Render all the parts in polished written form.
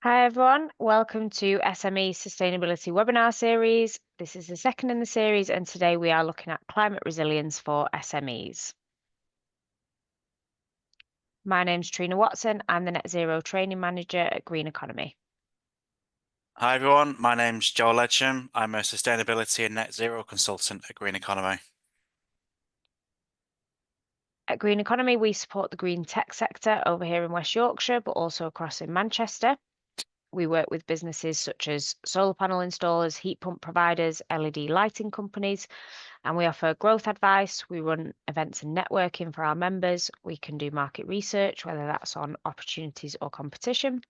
Hi everyone, welcome to SME Sustainability Webinar Series. This is the second in the series, and today we are looking at climate resilience for SMEs. My name's Trina Watson. I'm the Net Zero Training Manager at Green Economy. Hi everyone, my name's Joel Ledsham. I'm a Sustainability and Net Zero Consultant at Green Economy. At Green Economy, we support the green tech sector over here in West Yorkshire, but also across in Manchester. We work with businesses such as solar panel installers, heat pump providers, LED lighting companies, and we offer growth advice. We run events and networking for our members. We can do market research, whether that's on opportunities or competition.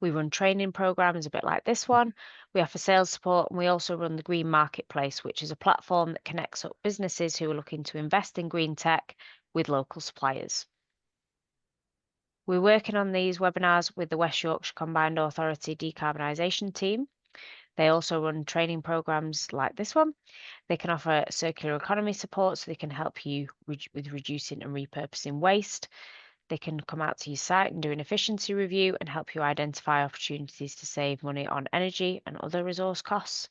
We run training programs a bit like this one. We offer sales support, and we also run the Green Marketplace, which is a platform that connects up businesses who are looking to invest in green tech with local suppliers. We're working on these webinars with the West Yorkshire Combined Authority Decarbonisation team. They also run training programs like this one. They can offer circular economy support, so they can help you with reducing and repurposing waste. They can come out to your site and do an efficiency review and help you identify opportunities to save money on energy and other resource costs.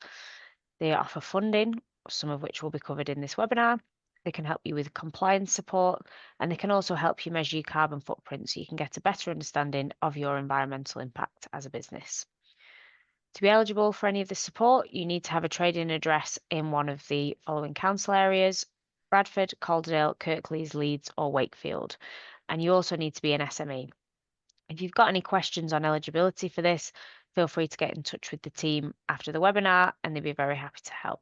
They offer funding, some of which will be covered in this webinar. They can help you with compliance support, and they can also help you measure your carbon footprint so you can get a better understanding of your environmental impact as a business. To be eligible for any of this support, you need to have a trading address in one of the following council areas: Bradford, Calderdale, Kirklees, Leeds, or Wakefield. And you also need to be an SME. If you've got any questions on eligibility for this, feel free to get in touch with the team after the webinar, and they'd be very happy to help.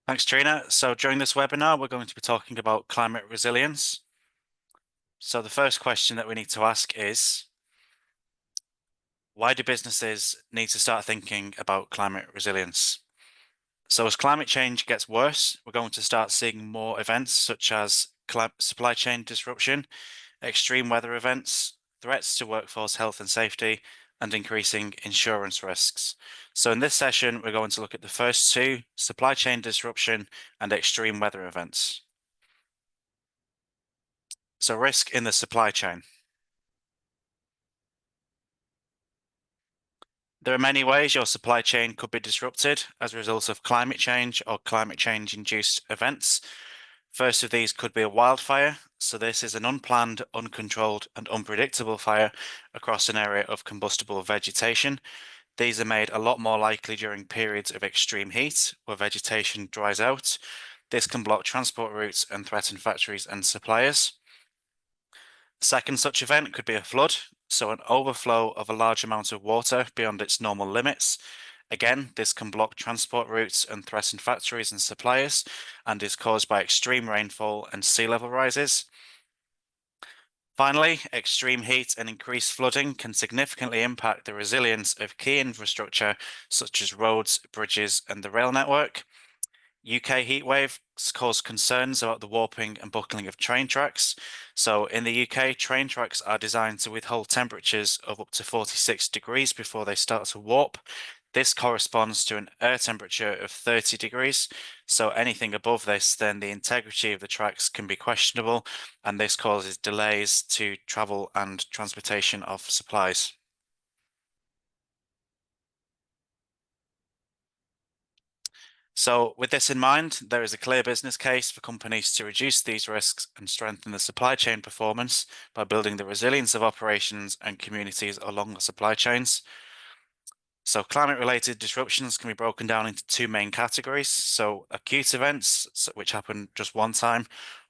Thanks, Trina. So during this webinar, we're going to be talking about climate resilience. So the first question that we need to ask is, why do businesses need to start thinking about climate resilience? So as climate change gets worse, we're going to start seeing more events such as supply chain disruption, extreme weather events, threats to workforce health and safety, and increasing insurance risks. So in this session, we're going to look at the first two: supply chain disruption and extreme weather events. So risk in the supply chain. There are many ways your supply chain could be disrupted as a result of climate change or climate change-induced events. First of these could be a wildfire. So this is an unplanned, uncontrolled, and unpredictable fire across an area of combustible vegetation. These are made a lot more likely during periods of extreme heat, where vegetation dries out. This can block transport routes and threaten factories and suppliers. A second such event could be a flood, so an overflow of a large amount of water beyond its normal limits. Again, this can block transport routes and threaten factories and suppliers, and is caused by extreme rainfall and sea level rises. Finally, extreme heat and increased flooding can significantly impact the resilience of key infrastructure such as roads, bridges, and the rail network. UK heatwaves cause concerns about the warping and buckling of train tracks. So in the UK, train tracks are designed to withhold temperatures of up to 46 degrees before they start to warp. This corresponds to an air temperature of 30 degrees. So anything above this, then the integrity of the tracks can be questionable, and this causes delays to travel and transportation of supplies. So with this in mind, there is a clear business case for companies to reduce these risks and strengthen the supply chain performance by building the resilience of operations and communities along the supply chains. So climate-related disruptions can be broken down into two main categories. So acute events, which happen just one time,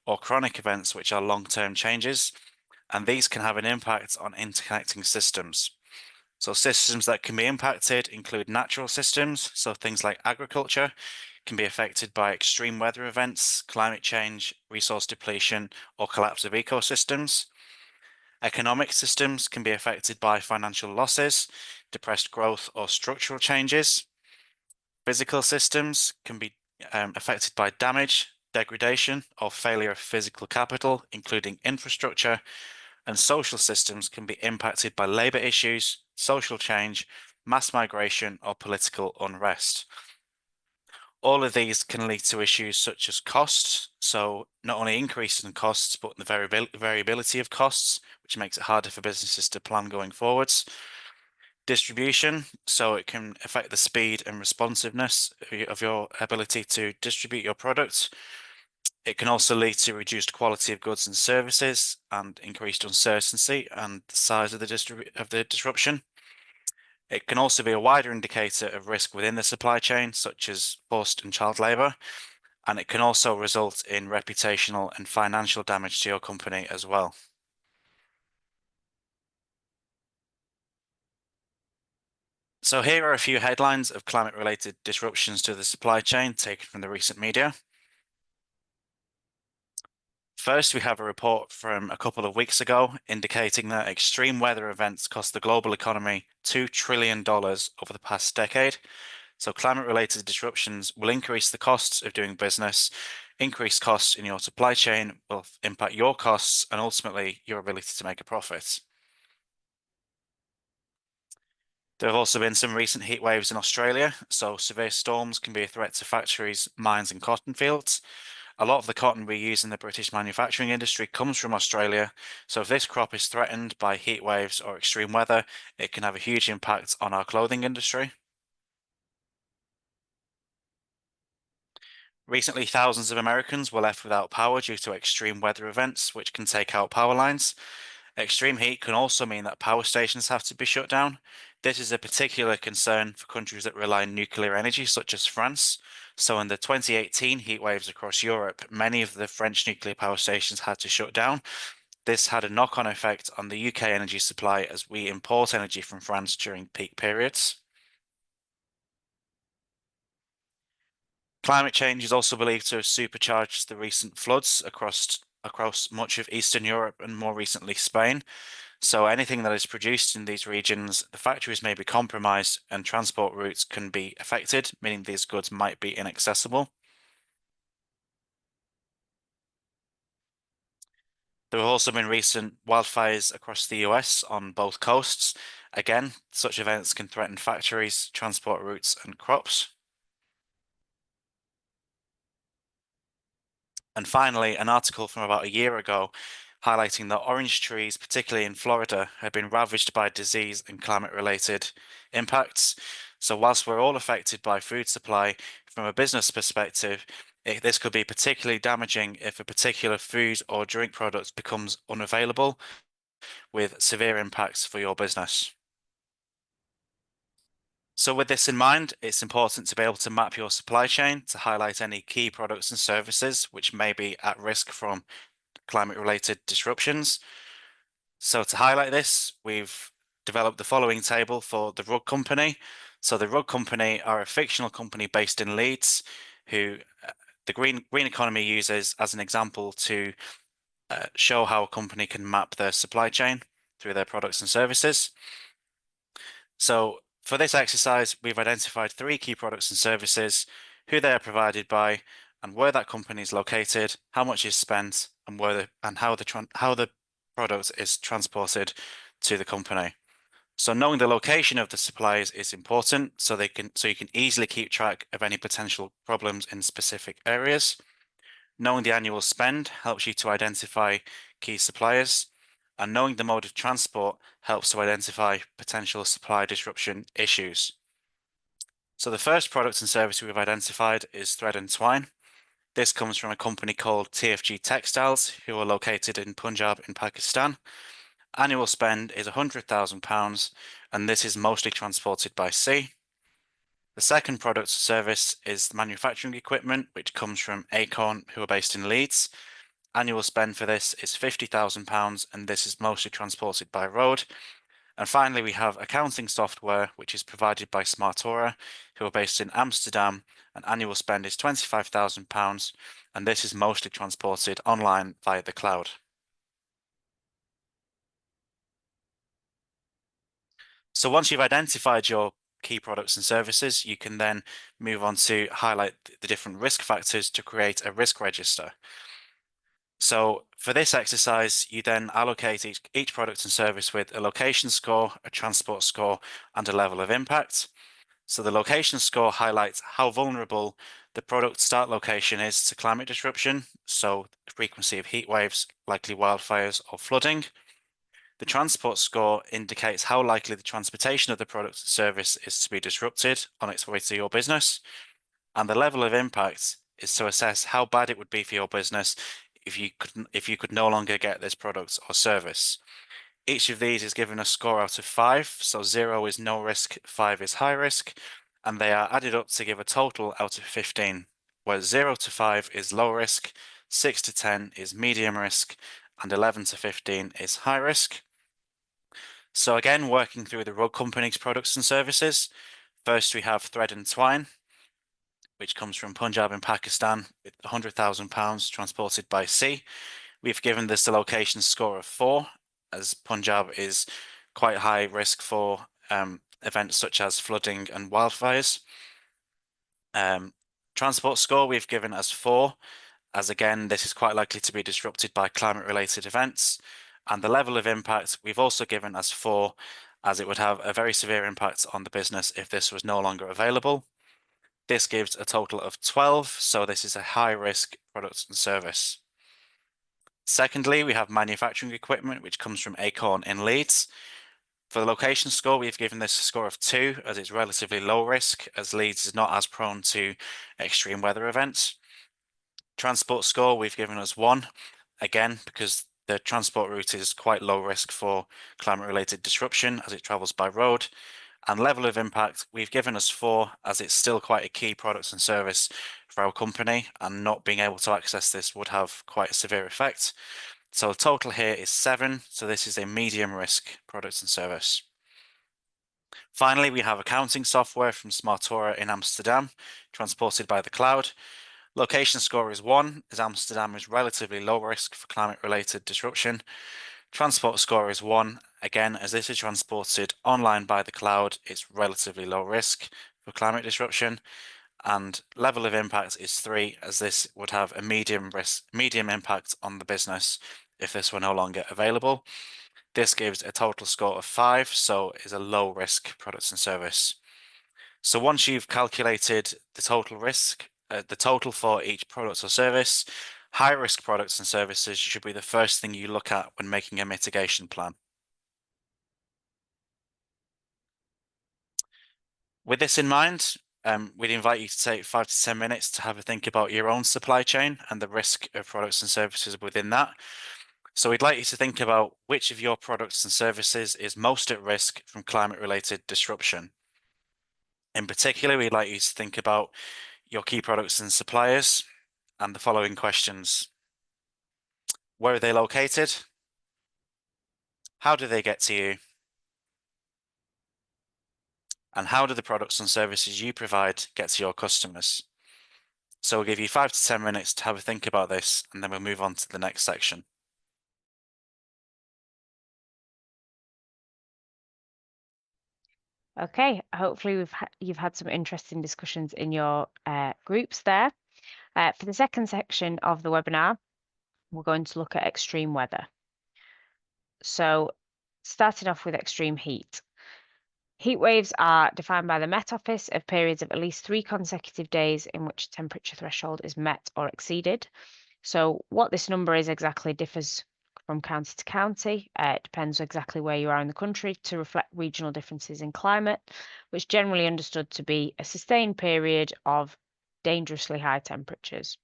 or chronic events, which are long-term changes. And these can have an impact on interconnecting systems. So systems that can be impacted include natural systems, so things like agriculture can be affected by extreme weather events, climate change, resource depletion, or collapse of ecosystems. Economic systems can be affected by financial losses, depressed growth, or structural changes. Physical systems can be affected by damage, degradation, or failure of physical capital, including infrastructure. And social systems can be impacted by labor issues, social change, mass migration, or political unrest. All of these can lead to issues such as costs. So not only increases in costs, but the variability of costs, which makes it harder for businesses to plan going forwards. Distribution, so it can affect the speed and responsiveness of your ability to distribute your products. It can also lead to reduced quality of goods and services and increased uncertainty and the size of the disruption. It can also be a wider indicator of risk within the supply chain, such as forced and child labour, and it can also result in reputational and financial damage to your company as well. So here are a few headlines of climate-related disruptions to the supply chain taken from the recent media. First, we have a report from a couple of weeks ago indicating that extreme weather events cost the global economy $2 trillion over the past decade. So climate-related disruptions will increase the costs of doing business, increase costs in your supply chain will impact your costs and ultimately your ability to make a profit. There have also been some recent heat waves in Australia, so severe storms can be a threat to factories, mines and cotton fields. A lot of the cotton we use in the British manufacturing industry comes from Australia, so if this crop is threatened by heat waves or extreme weather, it can have a huge impact on our clothing industry. Recently, thousands of Americans were left without power due to extreme weather events, which can take out power lines. Extreme heat can also mean that power stations have to be shut down. This is a particular concern for countries that rely on nuclear energy, such as France. So in the 2018 heat waves across Europe, many of the French nuclear power stations had to shut down. This had a knock-on effect on the UK energy supply as we import energy from France during peak periods. Climate change is also believed to have supercharged the recent floods across much of Eastern Europe and more recently Spain. So anything that is produced in these regions, the factories may be compromised and transport routes can be affected, meaning these goods might be inaccessible. There have also been recent wildfires across the US on both coasts. Again, such events can threaten factories, transport routes, and crops. And finally, an article from about a year ago highlighting that orange trees, particularly in Florida, have been ravaged by disease and climate-related impacts. So whilst we're all affected by food supply, from a business perspective, this could be particularly damaging if a particular food or drink product becomes unavailable, with severe impacts for your business. So with this in mind, it's important to be able to map your supply chain to highlight any key products and services which may be at risk from climate-related disruptions. So to highlight this, we've developed the following table for the Rug Company. So the Rug Company are a fictional company based in Leeds who the green economy uses as an example to show how a company can map their supply chain through their products and services. So for this exercise, we've identified 3 key products and services, who they are provided by, and where that company is located, how much is spent, and how the product is transported to the company. So knowing the location of the suppliers is important, so you can easily keep track of any potential problems in specific areas. Knowing the annual spend helps you to identify key suppliers, and knowing the mode of transport helps to identify potential supply disruption issues. So the first product and service we've identified is thread and twine. This comes from a company called TFG Textiles, who are located in Punjab in Pakistan. Annual spend is £100,000, and this is mostly transported by sea. The second product or service is manufacturing equipment, which comes from Acorn, who are based in Leeds. Annual spend for this is £50,000, and this is mostly transported by road. And finally, we have accounting software, which is provided by Smartora, who are based in Amsterdam, and annual spend is £25,000, and this is mostly transported online via the cloud. So once you've identified your key products and services, you can then move on to highlight the different risk factors to create a risk register. So for this exercise, you then allocate each product and service with a location score, a transport score, and a level of impact. So the location score highlights how vulnerable the product start location is to climate disruption, so the frequency of heat waves, likely wildfires or flooding. The transport score indicates how likely the transportation of the product or service is to be disrupted on its way to your business. And the level of impact is to assess how bad it would be for your business if you could no longer get this product or service. Each of these is given a score out of 5, so 0 is no risk, 5 is high risk, and they are added up to give a total out of 15, where 0 to 5 is low risk, 6 to 10 is medium risk, and 11 to 15 is high risk. So again, working through the rug company's products and services, first we have thread and twine, which comes from Punjab in Pakistan with £100,000 transported by sea. We've given this a location score of 4, as Punjab is quite high risk for events such as flooding and wildfires. Transport score we've given as 4, as again, this is quite likely to be disrupted by climate-related events. And the level of impact we've also given as 4, as it would have a very severe impact on the business if this was no longer available. This gives a total of 12, so this is a high-risk product and service. Secondly, we have manufacturing equipment, which comes from Acorn in Leeds. For the location score, we've given this a score of 2, as it's relatively low risk, as Leeds is not as prone to extreme weather events. Transport score, we've given as 1, again, because the transport route is quite low risk for climate-related disruption as it travels by road. And level of impact, we've given us 4, as it's still quite a key product and service for our company, and not being able to access this would have quite a severe effect. So the total here is 7, so this is a medium risk product and service. Finally, we have accounting software from Smartora in Amsterdam, transported by the cloud. Location score is 1, as Amsterdam is relatively low risk for climate-related disruption. Transport score is 1, again, as this is transported online by the cloud, it's relatively low risk for climate disruption. And level of impact is 3, as this would have a medium impact on the business if this were no longer available. This gives a total score of 5, so is a low risk product and service. So once you've calculated the total risk, the total for each product or service, high risk products and services should be the first thing you look at when making a mitigation plan. With this in mind, we'd invite you to take 5 to 10 minutes to have a think about your own supply chain and the risk of products and services within that. So we'd like you to think about which of your products and services is most at risk from climate-related disruption. In particular, we'd like you to think about your key products and suppliers and the following questions. Where are they located? How do they get to you? And how do the products and services you provide get to your customers? So we'll give you 5 to 10 minutes to have a think about this, and then we'll move on to the next section. Okay, hopefully you've had some interesting discussions in your groups there. For the second section of the webinar, we're going to look at extreme weather. So starting off with extreme heat. Heat waves are defined by the Met Office of periods of at least 3 consecutive days in which temperature threshold is met or exceeded. So what this number is exactly differs from county to county. It depends exactly where you are in the country to reflect regional differences in climate, which is generally understood to be a sustained period of dangerously high temperatures.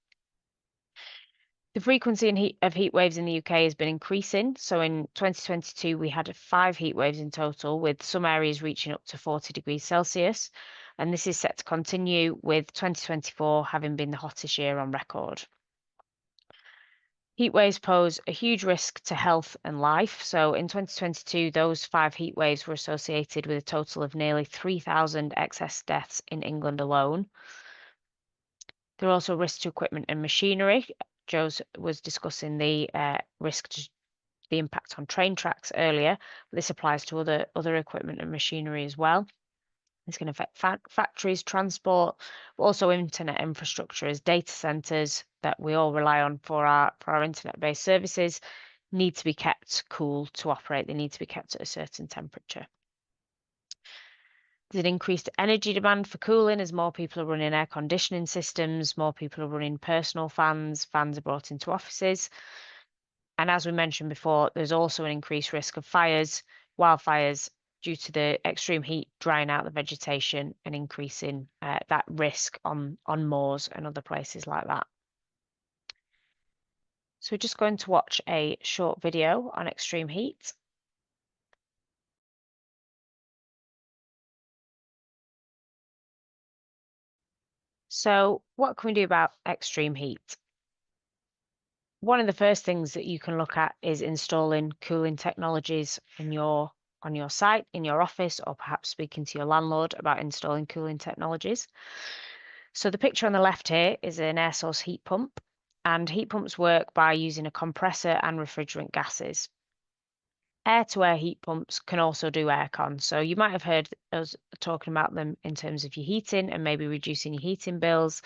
The frequency of heat waves in the UK has been increasing. So in 2022, we had 5 heat waves in total, with some areas reaching up to 40 degrees Celsius. And this is set to continue, with 2024 having been the hottest year on record. Heat waves pose a huge risk to health and life. So in 2022, those 5 heat waves were associated with a total of nearly 3,000 excess deaths in England alone. There are also risks to equipment and machinery. Joe was discussing the risk to the impact on train tracks earlier. This applies to other equipment and machinery as well. It's going to affect factories, transport, but also internet infrastructure, as data centers that we all rely on for our internet-based services need to be kept cool to operate. They need to be kept at a certain temperature. There's an increased energy demand for cooling as more people are running air conditioning systems, more people are running personal fans, fans are brought into offices. And as we mentioned before, there's also an increased risk of fires, wildfires, due to the extreme heat drying out the vegetation and increasing that risk on moors and other places like that. So we're just going to watch a short video on extreme heat. So what can we do about extreme heat? One of the first things that you can look at is installing cooling technologies on your site, in your office, or perhaps speaking to your landlord about installing cooling technologies. So the picture on the left here is an air source heat pump, and heat pumps work by using a compressor and refrigerant gases. Air-to-air heat pumps can also do aircon. So you might have heard us talking about them in terms of your heating and maybe reducing your heating bills,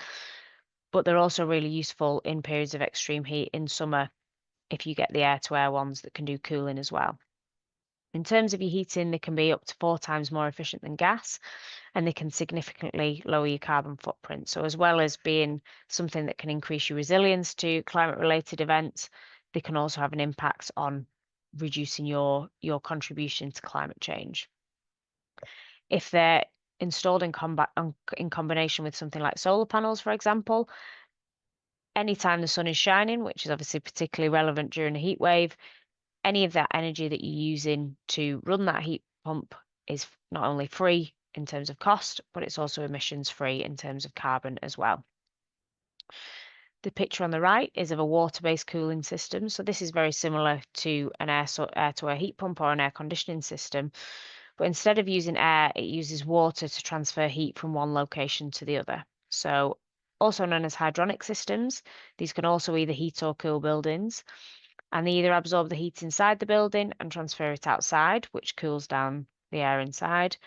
but they're also really useful in periods of extreme heat in summer if you get the air-to-air ones that can do cooling as well. In terms of your heating, they can be up to 4 times more efficient than gas, and they can significantly lower your carbon footprint. So as well as being something that can increase your resilience to climate-related events, they can also have an impact on reducing your contribution to climate change. If they're installed in combination with something like solar panels, for example, anytime the sun is shining, which is obviously particularly relevant during a heat wave, any of that energy that you're using to run that heat pump is not only free in terms of cost, but it's also emissions free in terms of carbon as well. The picture on the right is of a water-based cooling system. So this is very similar to an air-to-air heat pump or an air conditioning system. But instead of using air, it uses water to transfer heat from one location to the other. So also known as hydronic systems, these can also either heat or cool buildings. And they either absorb the heat inside the building and transfer it outside, which cools down the air inside,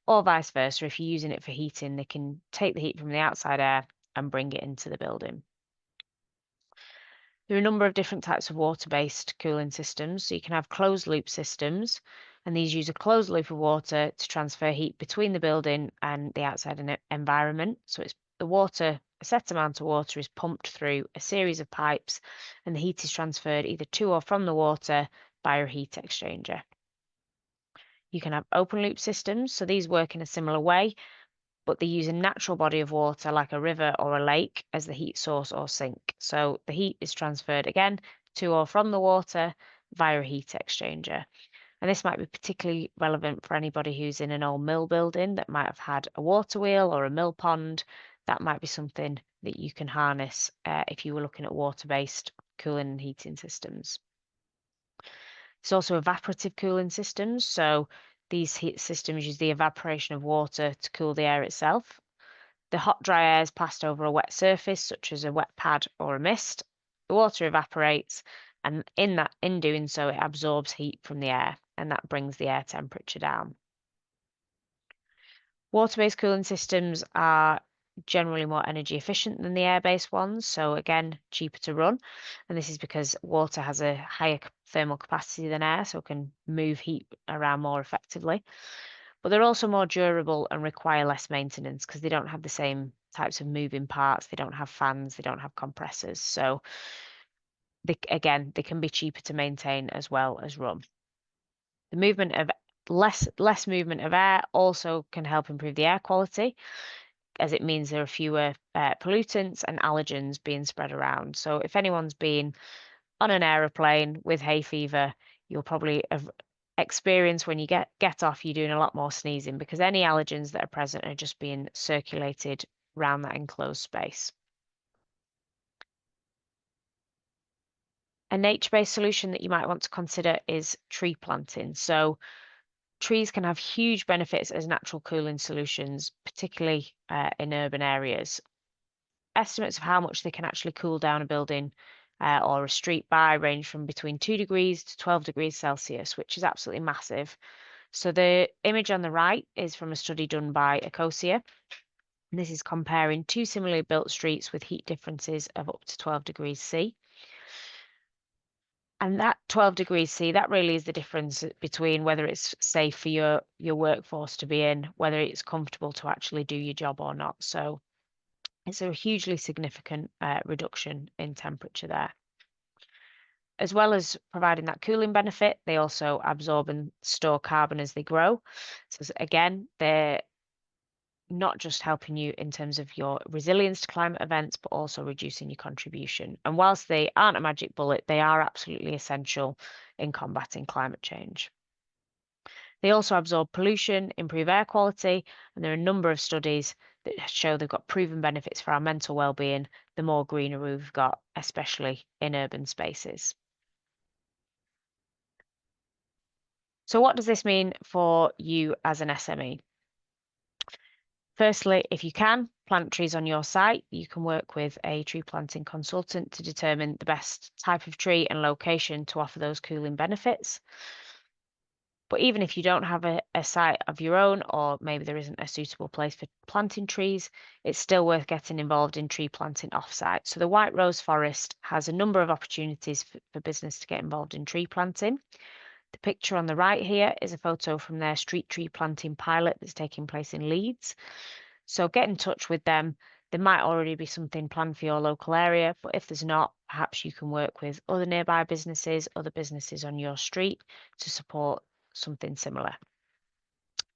or vice versa. If you're using it for heating, they can take the heat from the outside air and bring it into the building. There are a number of different types of water-based cooling systems. So you can have closed-loop systems, and these use a closed loop of water to transfer heat between the building and the outside environment. So it's the water, a set amount of water is pumped through a series of pipes, and the heat is transferred either to or from the water by a heat exchanger. You can have open-loop systems, so these work in a similar way, but they use a natural body of water like a river or a lake as the heat source or sink. So the heat is transferred again to or from the water via a heat exchanger. And this might be particularly relevant for anybody who's in an old mill building that might have had a water wheel or a mill pond. That might be something that you can harness if you were looking at water-based cooling and heating systems. There's also evaporative cooling systems. So these heat systems use the evaporation of water to cool the air itself. The hot, dry air is passed over a wet surface, such as a wet pad or a mist. The water evaporates, and in doing so, it absorbs heat from the air, and that brings the air temperature down. Water-based cooling systems are generally more energy efficient than the air-based ones, so again, cheaper to run. And this is because water has a higher thermal capacity than air, so it can move heat around more effectively. But they're also more durable and require less maintenance because they don't have the same types of moving parts. They don't have fans, they don't have compressors. So they can be cheaper to maintain as well as run. The movement of less movement of air also can help improve the air quality, as it means there are fewer pollutants and allergens being spread around. So if anyone's been on an aeroplane with hay fever, you'll probably have experienced when you get off, you're doing a lot more sneezing because any allergens that are present are just being circulated around that enclosed space. A nature-based solution that you might want to consider is tree planting. So trees can have huge benefits as natural cooling solutions, particularly in urban areas. Estimates of how much they can actually cool down a building or a street by range from between 2 degrees to 12 degrees Celsius, which is absolutely massive. So the image on the right is from a study done by Ecosia. And this is comparing 2 similarly built streets with heat differences of up to 12 degrees C. And that 12 degrees C, that really is the difference between whether it's safe for your workforce to be in, whether it's comfortable to actually do your job or not. So it's a hugely significant reduction in temperature there. As well as providing that cooling benefit, they also absorb and store carbon as they grow. So again, they're not just helping you in terms of your resilience to climate events, but also reducing your contribution. And whilst they aren't a magic bullet, they are absolutely essential in combating climate change. They also absorb pollution, improve air quality, and there are a number of studies that show they've got proven benefits for our mental well-being, the more greenery we've got, especially in urban spaces. So what does this mean for you as an SME? Firstly, if you can, plant trees on your site. You can work with a tree planting consultant to determine the best type of tree and location to offer those cooling benefits. But even if you don't have a site of your own, or maybe there isn't a suitable place for planting trees, it's still worth getting involved in tree planting offsite. So the White Rose Forest has a number of opportunities for business to get involved in tree planting. The picture on the right here is a photo from their street tree planting pilot that's taking place in Leeds. So get in touch with them. There might already be something planned for your local area, but if there's not, perhaps you can work with other nearby businesses, other businesses on your street to support something similar.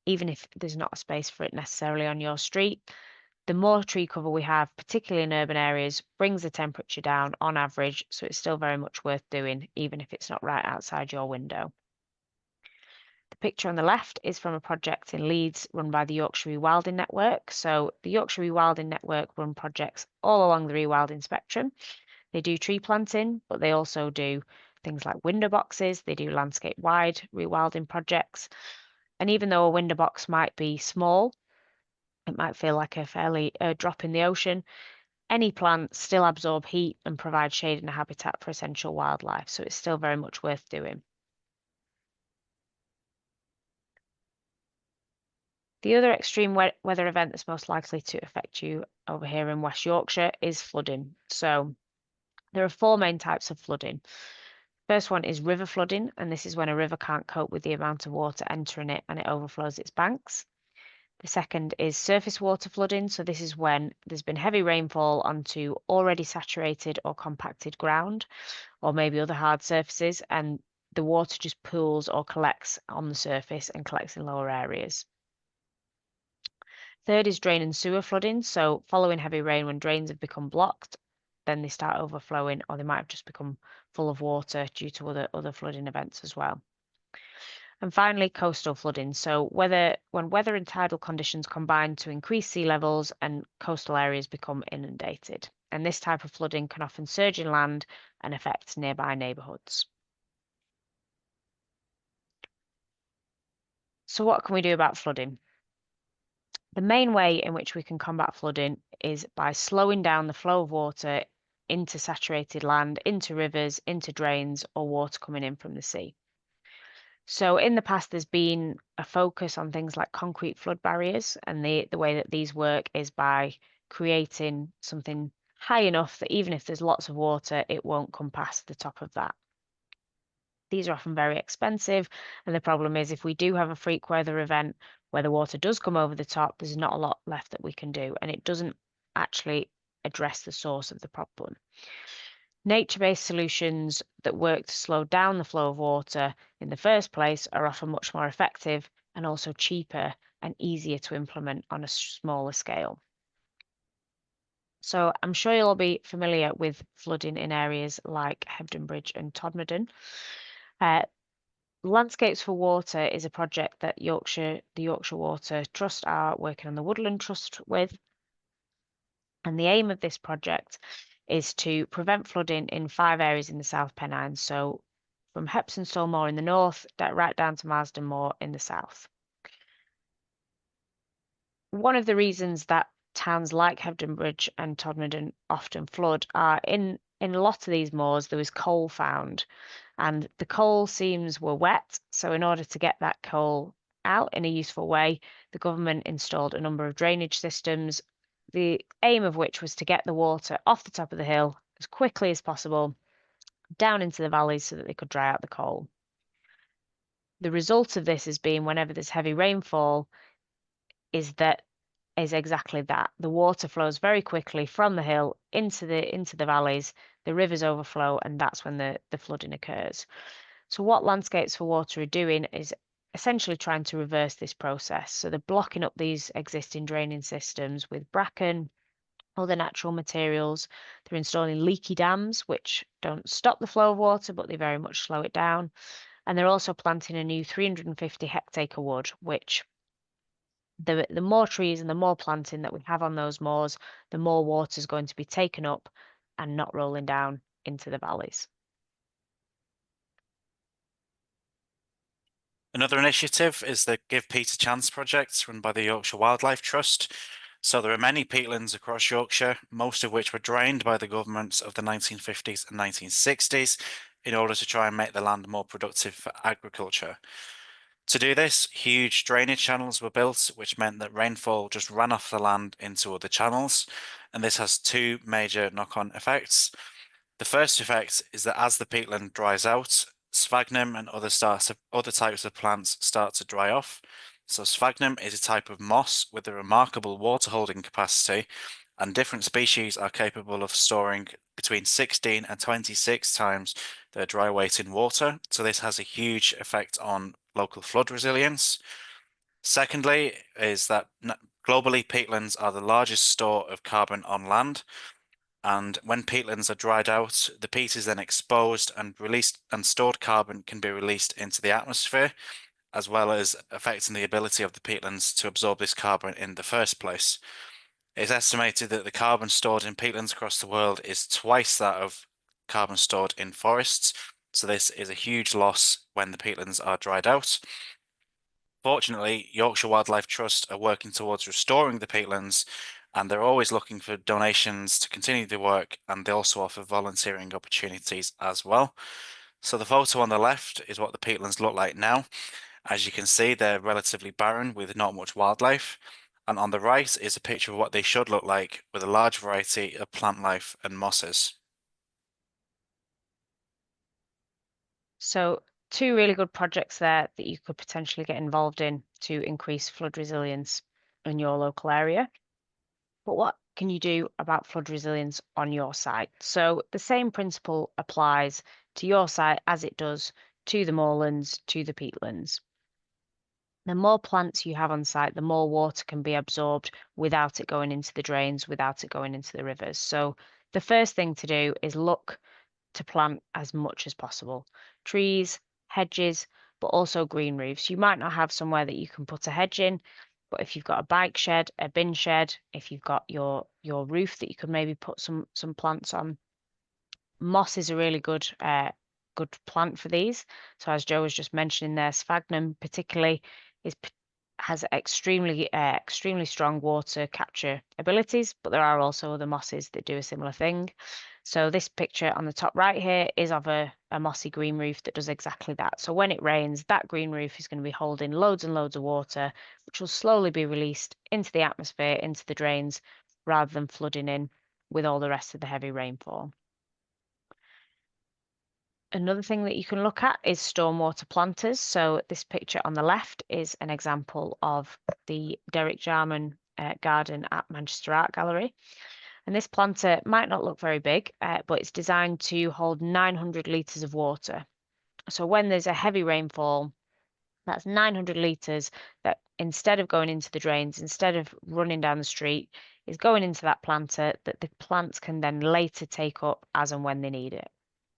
Even if there's not a space for it necessarily on your street, the more tree cover we have, particularly in urban areas, brings the temperature down on average, so it's still very much worth doing, even if it's not right outside your window. The picture on the left is from a project in Leeds run by the Yorkshire Rewilding Network. So the Yorkshire Rewilding Network run projects all along the rewilding spectrum. They do tree planting, but they also do things like window boxes. They do landscape-wide rewilding projects. And even though a window box might be small, it might feel like a drop in the ocean, any plants still absorb heat and provide shade and a habitat for essential wildlife. So it's still very much worth doing. The other extreme weather event that's most likely to affect you over here in West Yorkshire is flooding. So there are 4 main types of flooding. First one is river flooding, and this is when a river can't cope with the amount of water entering it and it overflows its banks. The second is surface water flooding. So this is when there's been heavy rainfall onto already saturated or compacted ground, or maybe other hard surfaces, and the water just pools or collects on the surface and collects in lower areas. Third is drain and sewer flooding. So following heavy rain, when drains have become blocked, then they start overflowing, or they might have just become full of water due to other flooding events as well. And finally, coastal flooding. So when weather and tidal conditions combine to increase sea levels and coastal areas become inundated. And this type of flooding can often surge inland and affect nearby neighbourhoods. So what can we do about flooding? The main way in which we can combat flooding is by slowing down the flow of water into saturated land, into rivers, into drains, or water coming in from the sea. So in the past, there's been a focus on things like concrete flood barriers, and the way that these work is by creating something high enough that even if there's lots of water, it won't come past the top of that. These are often very expensive, and the problem is if we do have a freak weather event where the water does come over the top, there's not a lot left that we can do, and it doesn't actually address the source of the problem. Nature-based solutions that work to slow down the flow of water in the first place are often much more effective and also cheaper and easier to implement on a smaller scale. So I'm sure you'll all be familiar with flooding in areas like Hebden Bridge and Todmorden. Landscapes for Water is a project that the Yorkshire Water Trust are working on the Woodland Trust with. And the aim of this project is to prevent flooding in 5 areas in the South Pennines. So from Hepsonstall Moor in the north, right down to Marsden Moor in the south. One of the reasons that towns like Hebden Bridge and Todmorden often flood are in a lot of these moors, there was coal found, and the coal seams were wet. So in order to get that coal out in a useful way, the government installed a number of drainage systems, the aim of which was to get the water off the top of the hill as quickly as possible down into the valleys so that they could dry out the coal. The result of this has been whenever there's heavy rainfall is exactly that. The water flows very quickly from the hill into the valleys, the rivers overflow, and that's when the flooding occurs. So what Landscapes for Water are doing is essentially trying to reverse this process. So they're blocking up these existing draining systems with bracken, other natural materials. They're installing leaky dams, which don't stop the flow of water, but they very much slow it down. And they're also planting a new 350 hectare wood, which the more trees and the more planting that we have on those moors, the more water is going to be taken up and not rolling down into the valleys. Another initiative is the Give Peat a Chance project run by the Yorkshire Wildlife Trust. So there are many peatlands across Yorkshire, most of which were drained by the governments of the 1950s and 1960s in order to try and make the land more productive for agriculture. To do this, huge drainage channels were built, which meant that rainfall just ran off the land into other channels, and this has two major knock-on effects. The first effect is that as the peatland dries out, sphagnum and other types of plants start to dry off. So sphagnum is a type of moss with a remarkable water holding capacity, and different species are capable of storing between 16 and 26 times their dry weight in water. So this has a huge effect on local flood resilience. Secondly, is that globally peatlands are the largest store of carbon on land. And when peatlands are dried out, the peat is then exposed and released, and stored carbon can be released into the atmosphere, as well as affecting the ability of the peatlands to absorb this carbon in the first place. It's estimated that the carbon stored in peatlands across the world is twice that of carbon stored in forests. So this is a huge loss when the peatlands are dried out. Fortunately, Yorkshire Wildlife Trust are working towards restoring the peatlands, and they're always looking for donations to continue the work, and they also offer volunteering opportunities as well. So the photo on the left is what the peatlands look like now. As you can see, they're relatively barren with not much wildlife. And on the right is a picture of what they should look like with a large variety of plant life and mosses. So two really good projects there that you could potentially get involved in to increase flood resilience in your local area. But what can you do about flood resilience on your site? So the same principle applies to your site as it does to the moorlands, to the peatlands. The more plants you have on site, the more water can be absorbed without it going into the drains, without it going into the rivers. So the first thing to do is look to plant as much as possible. Trees, hedges, but also green roofs. You might not have somewhere that you can put a hedge in, but if you've got a bike shed, a bin shed, if you've got your roof that you could maybe put some plants on. Moss is a really good plant for these. So as Joe was just mentioning there, sphagnum particularly has extremely strong water capture abilities, but there are also other mosses that do a similar thing. So this picture on the top right here is of a mossy green roof that does exactly that. So when it rains, that green roof is going to be holding loads and loads of water, which will slowly be released into the atmosphere, into the drains, rather than flooding in with all the rest of the heavy rainfall. Another thing that you can look at is stormwater planters. So this picture on the left is an example of the Derek Jarman garden at Manchester Art Gallery. And this planter might not look very big, but it's designed to hold 900 litres of water. So when there's a heavy rainfall, that's 900 litres that instead of going into the drains, instead of running down the street, is going into that planter that the plants can then later take up as and when they need it.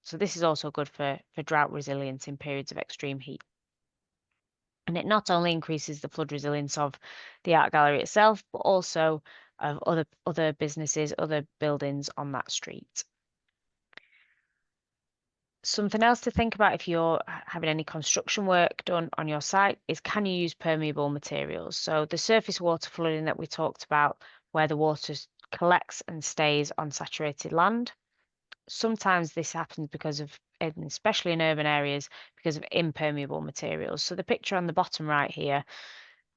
So this is also good for drought resilience in periods of extreme heat. And it not only increases the flood resilience of the art gallery itself, but also of other businesses, other buildings on that street. Something else to think about if you're having any construction work done on your site is, can you use permeable materials? So the surface water flooding that we talked about, where the water collects and stays on saturated land. Sometimes this happens because of, especially in urban areas, because of impermeable materials. So the picture on the bottom right here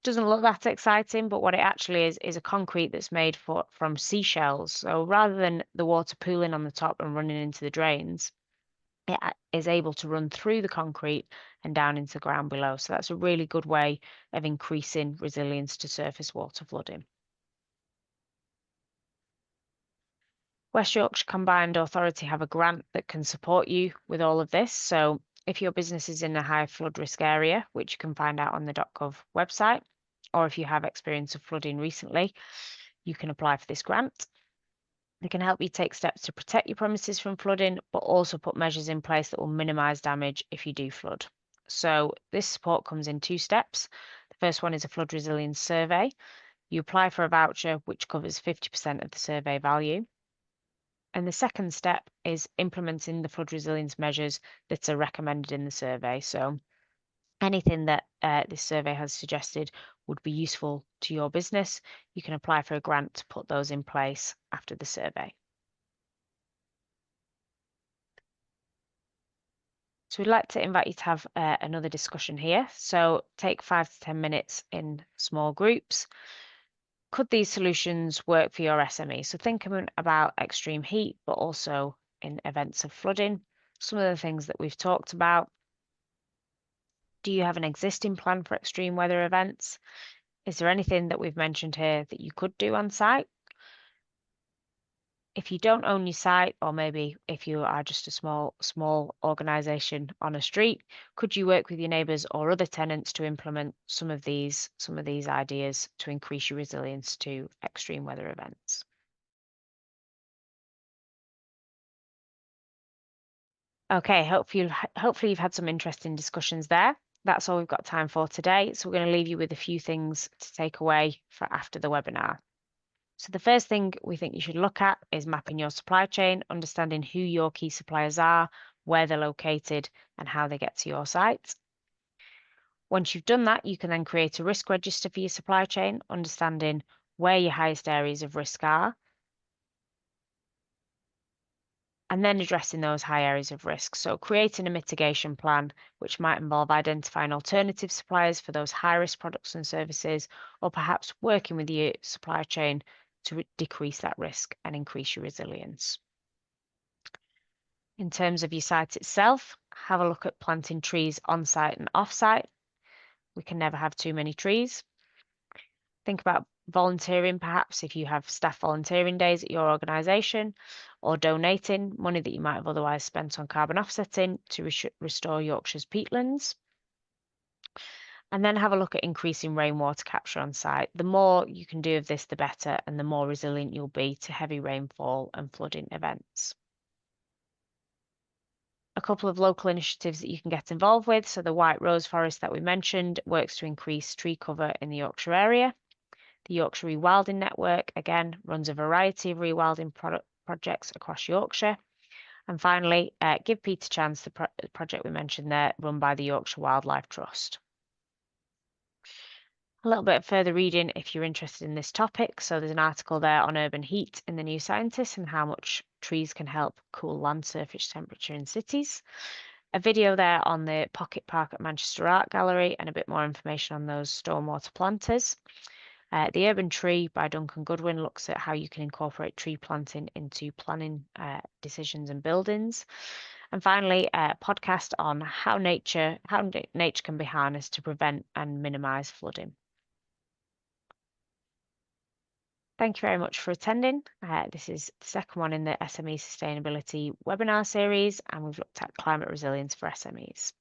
doesn't look that exciting, but what it actually is a concrete that's made from seashells. So rather than the water pooling on the top and running into the drains, is able to run through the concrete and down into the ground below. So that's a really good way of increasing resilience to surface water flooding. West Yorkshire Combined Authority have a grant that can support you with all of this. So if your business is in a high flood risk area, which you can find out on the .gov website, or if you have experience of flooding recently, you can apply for this grant. They can help you take steps to protect your premises from flooding, but also put measures in place that will minimise damage if you do flood. So this support comes in 2 steps. The first one is a flood resilience survey. You apply for a voucher which covers 50% of the survey value. And the second step is implementing the flood resilience measures that are recommended in the survey. So anything that this survey has suggested would be useful to your business, you can apply for a grant to put those in place after the survey. So we'd like to invite you to have another discussion here. So take 5 to 10 minutes in small groups. Could these solutions work for your SME? So think about extreme heat, but also in events of flooding. Some of the things that we've talked about. Do you have an existing plan for extreme weather events? Is there anything that we've mentioned here that you could do on site? If you don't own your site, or maybe if you are just a small organisation on a street, could you work with your neighbours or other tenants to implement some of these ideas to increase your resilience to extreme weather events? Okay, hopefully you've had some interesting discussions there. That's all we've got time for today. So we're going to leave you with a few things to take away for after the webinar. So the first thing we think you should look at is mapping your supply chain, understanding who your key suppliers are, where they're located, and how they get to your site. Once you've done that, you can then create a risk register for your supply chain, understanding where your highest areas of risk are, and then addressing those high areas of risk. So creating a mitigation plan, which might involve identifying alternative suppliers for those high-risk products and services, or perhaps working with your supply chain to decrease that risk and increase your resilience. In terms of your site itself, have a look at planting trees on-site and off-site. We can never have too many trees. Think about volunteering, perhaps if you have staff volunteering days at your organisation, or donating money that you might have otherwise spent on carbon offsetting to restore Yorkshire's peatlands. And then have a look at increasing rainwater capture on site. The more you can do of this, the better, and the more resilient you'll be to heavy rainfall and flooding events. A couple of local initiatives that you can get involved with. So the White Rose Forest that we mentioned works to increase tree cover in the Yorkshire area. The Yorkshire Rewilding Network, again, runs a variety of rewilding projects across Yorkshire. And finally, Give Peter Chance, the project we mentioned there, run by the Yorkshire Wildlife Trust. A little bit of further reading if you're interested in this topic. So there's an article there on urban heat in the New Scientist and how much trees can help cool land surface temperature in cities. A video there on the Pocket Park at Manchester Art Gallery and a bit more information on those stormwater planters. The Urban Tree by Duncan Goodwin looks at how you can incorporate tree planting into planning decisions and buildings. And finally, a podcast on how nature can be harnessed to prevent and minimise flooding. Thank you very much for attending. This is the second one in the SME Sustainability Webinar Series, and we've looked at climate resilience for SMEs.